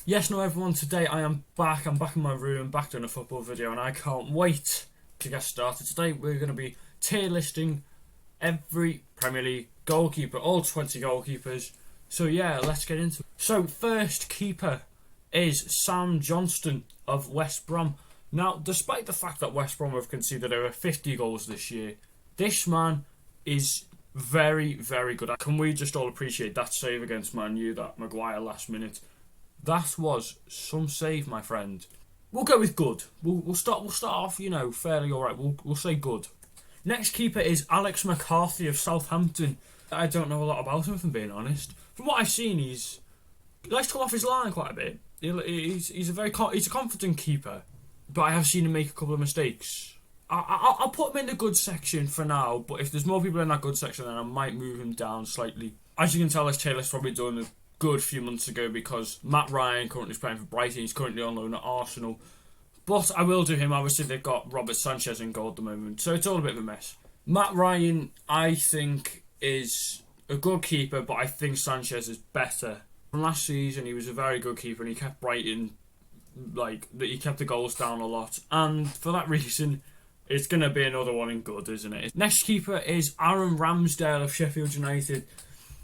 Yes, no everyone, today I am back. I'm back in my room, back doing a football video, and I can't wait to get started. Today we're going to be tier listing every Premier League goalkeeper, all 20 goalkeepers. So yeah, let's get into it. So first keeper is Sam Johnstone of West Brom. Now, despite the fact that West Brom have conceded over 50 goals this year, this man is very, very good. Can we just all appreciate that save against Man U, that Maguire last minute? That was some save, my friend. We'll go with good. We'll start off, fairly alright. We'll say good. Next keeper is Alex McCarthy of Southampton. I don't know a lot about him, if I'm being honest. From what I've seen, he likes to come off his line quite a bit. He's a confident keeper, but I have seen him make a couple of mistakes. I'll put him in the good section for now, but if there's more people in that good section, then I might move him down slightly. As you can tell, this tier list probably done a good few months ago because Matt Ryan currently is playing for Brighton. He's currently on loan at Arsenal. But I will do him. Obviously, they've got Robert Sanchez in goal at the moment, so it's all a bit of a mess. Matt Ryan, I think, is a good keeper, but I think Sanchez is better. From last season, he was a very good keeper, and he kept Brighton, he kept the goals down a lot. And for that reason, it's going to be another one in good, isn't it? Next keeper is Aaron Ramsdale of Sheffield United.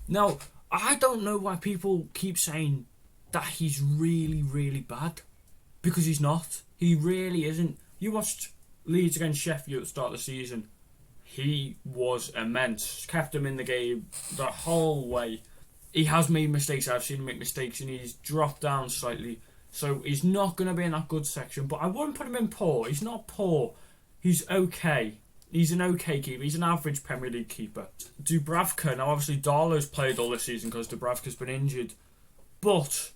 Now, I don't know why people keep saying that he's really, really bad. Because he's not. He really isn't. You watched Leeds against Sheffield at the start of the season. He was immense. Kept him in the game the whole way. He has made mistakes. I've seen him make mistakes and he's dropped down slightly. So he's not going to be in that good section. But I wouldn't put him in poor. He's not poor. He's okay. He's an okay keeper. He's an average Premier League keeper. Dubravka. Now, obviously, Darlow's played all this season because Dubravka's been injured. But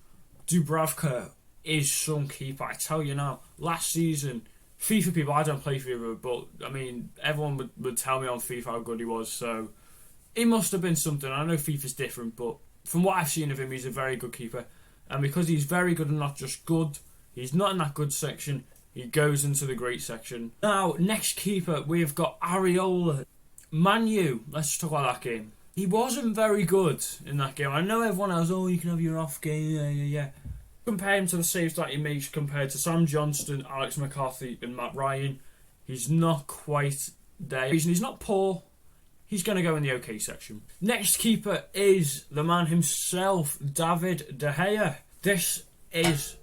Dubravka is some keeper. I tell you now, last season, FIFA people, I don't play FIFA, but, I mean, everyone would tell me on FIFA how good he was. So, he must have been something. I know FIFA's different, but from what I've seen of him, he's a very good keeper. And because he's very good and not just good, he's not in that good section. He goes into the great section. Now, next keeper, we've got Areola. Man U, let's talk about that game. He wasn't very good in that game. I know everyone else, you can have your off game, yeah. Compare him to the saves that he makes compared to Sam Johnstone, Alex McCarthy and Matt Ryan. He's not quite there. He's not poor. He's going to go in the okay section. Next keeper is the man himself, David De Gea. This is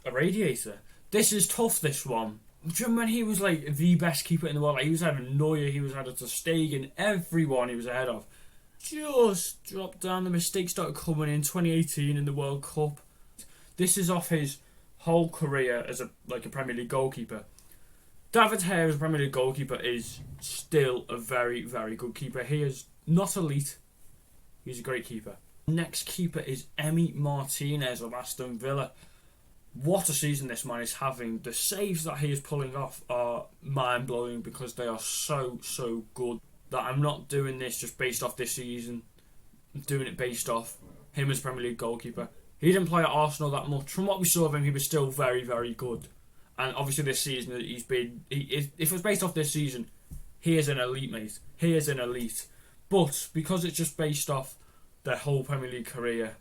a radiator. This is tough, this one. Do you remember when he was the best keeper in the world? He was ahead of Neuer, he was ahead of Ter Stegen, everyone he was ahead of. Just dropped down. The mistakes started coming in 2018 in the World Cup. This is off his whole career as a Premier League goalkeeper. David De Gea as a Premier League goalkeeper is still a very, very good keeper. He is not elite. He's a great keeper. Next keeper is Martinez of Aston Villa. What a season this man is having. The saves that he is pulling off are mind-blowing because they are so, so good that I'm not doing this just based off this season. I'm doing it based off him as Premier League goalkeeper. He didn't play at Arsenal that much. From what we saw of him, he was still very, very good. And obviously this season, if it was based off this season, he is an elite, mate. He is an elite. But because it's just based off their whole Premier League career,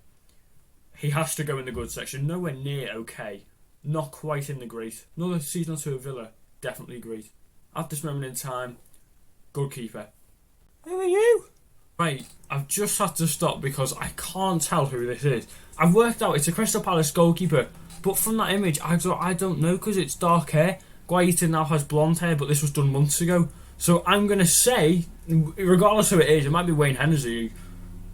he has to go in the good section. Nowhere near okay. Not quite in the great. Another season or two of Villa, definitely great. At this moment in time, good keeper. Who are you? Right, I've just had to stop because I can't tell who this is. I've worked out it's a Crystal Palace goalkeeper, but from that image, I don't know because it's dark hair. Guaita now has blonde hair, but this was done months ago. So I'm going to say, regardless who it is, it might be Wayne Hennessy,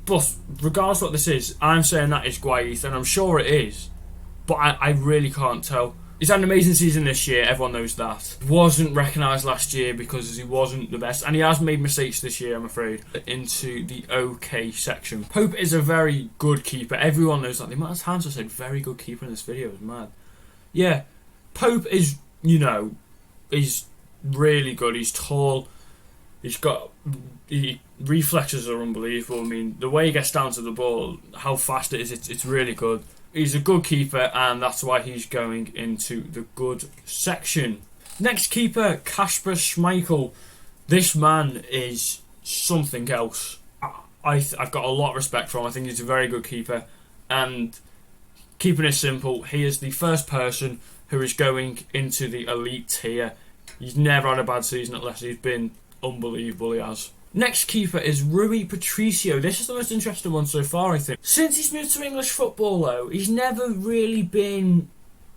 but regardless what this is, I'm saying that is Guaita, and I'm sure it is, but I really can't tell. He's had an amazing season this year, everyone knows that. Wasn't recognised last year because he wasn't the best, and he has made mistakes this year, I'm afraid. Into the okay section. Pope is a very good keeper, everyone knows that. The amount of times I said very good keeper in this video is mad. Yeah, Pope is, he's really good, he's tall, reflexes are unbelievable. I mean, the way he gets down to the ball, how fast it is, it's really good. He's a good keeper, and that's why he's going into the good section. Next keeper, Kasper Schmeichel. This man is something else. I've got a lot of respect for him. I think he's a very good keeper, and keeping it simple, he is the first person who is going into the elite tier. He's never had a bad season at Leicester. He's been unbelievable, he has. Next keeper is Rui Patricio. This is the most interesting one so far, I think. Since he's moved to English football, though, he's never really been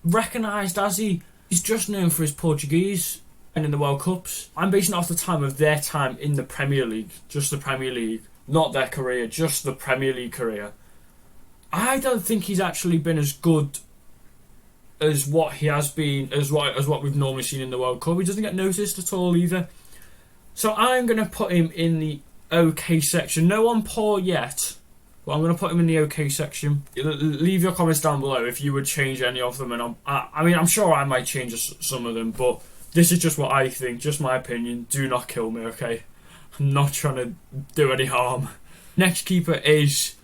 recognised, has he? He's just known for his Portuguese and in the World Cups. I'm basing it off the time of their time in the Premier League. Just the Premier League. Not their career, just the Premier League career. I don't think he's actually been as good as what he has been, as what we've normally seen in the World Cup. He doesn't get noticed at all either. So I'm going to put him in the OK section. No one poor yet, but I'm going to put him in the OK section. Leave your comments down below if you would change any of them. And I'm sure I might change some of them, but this is just what I think, just my opinion. Do not kill me, okay? I'm not trying to do any harm. Next keeper is,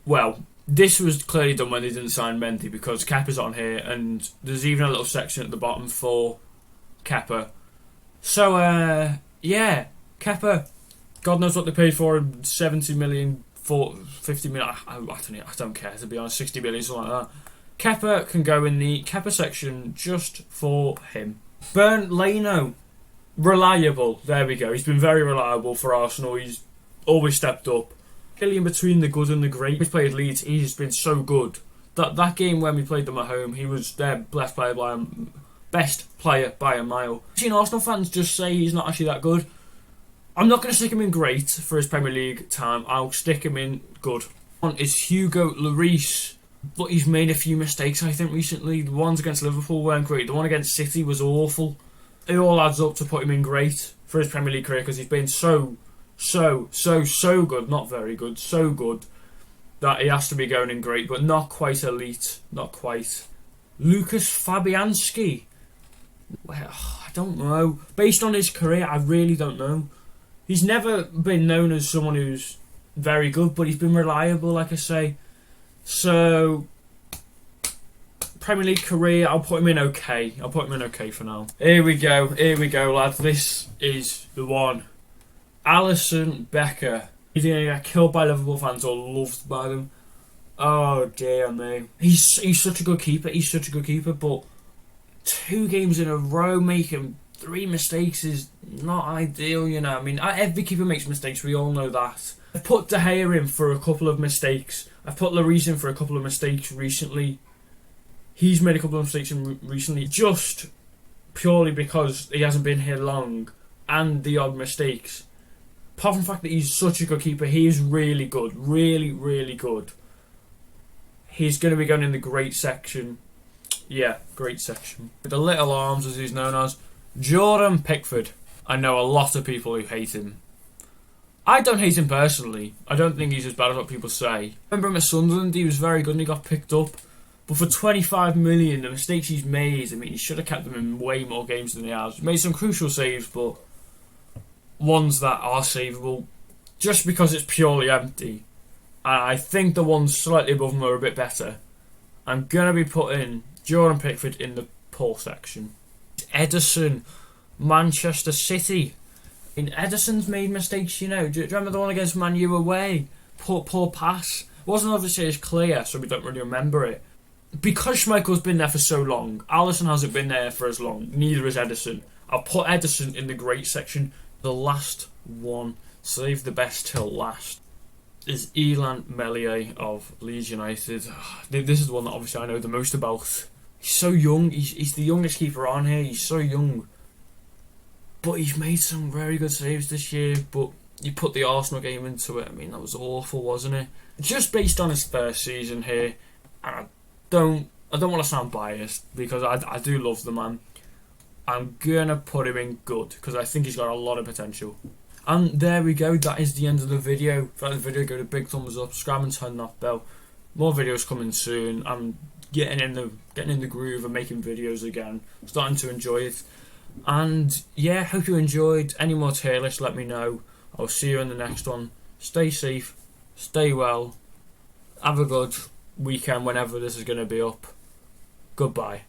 well, this was clearly done when they didn't sign Mendy, because Kepa's on here, and there's even a little section at the bottom for Kepa. So, yeah, Kepa, God knows what they paid for him, 70 million, 50 million, I don't care, to be honest, 60 million, something like that. Kepa can go in the Kepa section just for him. Bernd, Leno, reliable, there we go. He's been very reliable for Arsenal, he's always stepped up. In between the good and the great. He's played Leeds, he's been so good. That game when we played them at home, he was their best player by a mile. I've seen Arsenal fans just say he's not actually that good. I'm not going to stick him in great for his Premier League time. I'll stick him in good. One is Hugo Lloris, but he's made a few mistakes, I think, recently. The ones against Liverpool weren't great. The one against City was awful. It all adds up to put him in great for his Premier League career, because he's been so good, not very good, so good, that he has to be going in great, but not quite elite, not quite. Lucas Fabianski, well, I don't know. Based on his career, I really don't know. He's never been known as someone who's very good, but he's been reliable, like I say. So, Premier League career, I'll put him in okay. I'll put him in okay for now. Here we go, lads. This is the one. Alisson Becker. He's going to get killed by Liverpool fans or loved by them. Oh dear me. He's such a good keeper. He's such a good keeper, but 2 games in a row making 3 mistakes is not ideal, you know. I mean, every keeper makes mistakes. We all know that. I've put De Gea in for a couple of mistakes. I've put Lloris in for a couple of mistakes recently. He's made a couple of mistakes recently, just purely because he hasn't been here long, and the odd mistakes. Apart from the fact that he's such a good keeper, he is really good. Really, really good. He's going to be going in the great section. Yeah, great section. The little arms, as he's known as. Jordan Pickford. I know a lot of people who hate him. I don't hate him personally. I don't think he's as bad as what people say. I remember him at Sunderland, he was very good and he got picked up. But for 25 million, the mistakes he's made, I mean, he should have kept them in way more games than he has. He made some crucial saves, but ones that are savable just because it's purely empty. I think the ones slightly above him are a bit better. I'm going to be putting Jordan Pickford in the poor section. Ederson, Manchester City. I mean, Ederson's made mistakes, you know. Do you remember the one against Man U away? Poor pass. Wasn't obviously as clear, so we don't really remember it. Because Schmeichel's been there for so long, Alisson hasn't been there for as long. Neither has Ederson. I'll put Ederson in the great section. The last one, save the best till last, is Elan Meslier of Leeds United. This is the one that obviously I know the most about. He's so young. He's the youngest keeper on here. He's so young. But he's made some very good saves this year. But you put the Arsenal game into it. I mean, that was awful, wasn't it? Just based on his first season here, and I don't want to sound biased because I do love the man. I'm gonna put him in good because I think he's got a lot of potential. And there we go. That is the end of the video. If you like the video, give it a big thumbs up, subscribe and turn that bell. More videos coming soon. I'm getting in the groove of making videos again. Starting to enjoy it. And yeah, hope you enjoyed. Any more tier lists, let me know. I'll see you in the next one. Stay safe, stay well, have a good weekend whenever this is going to be up. Goodbye.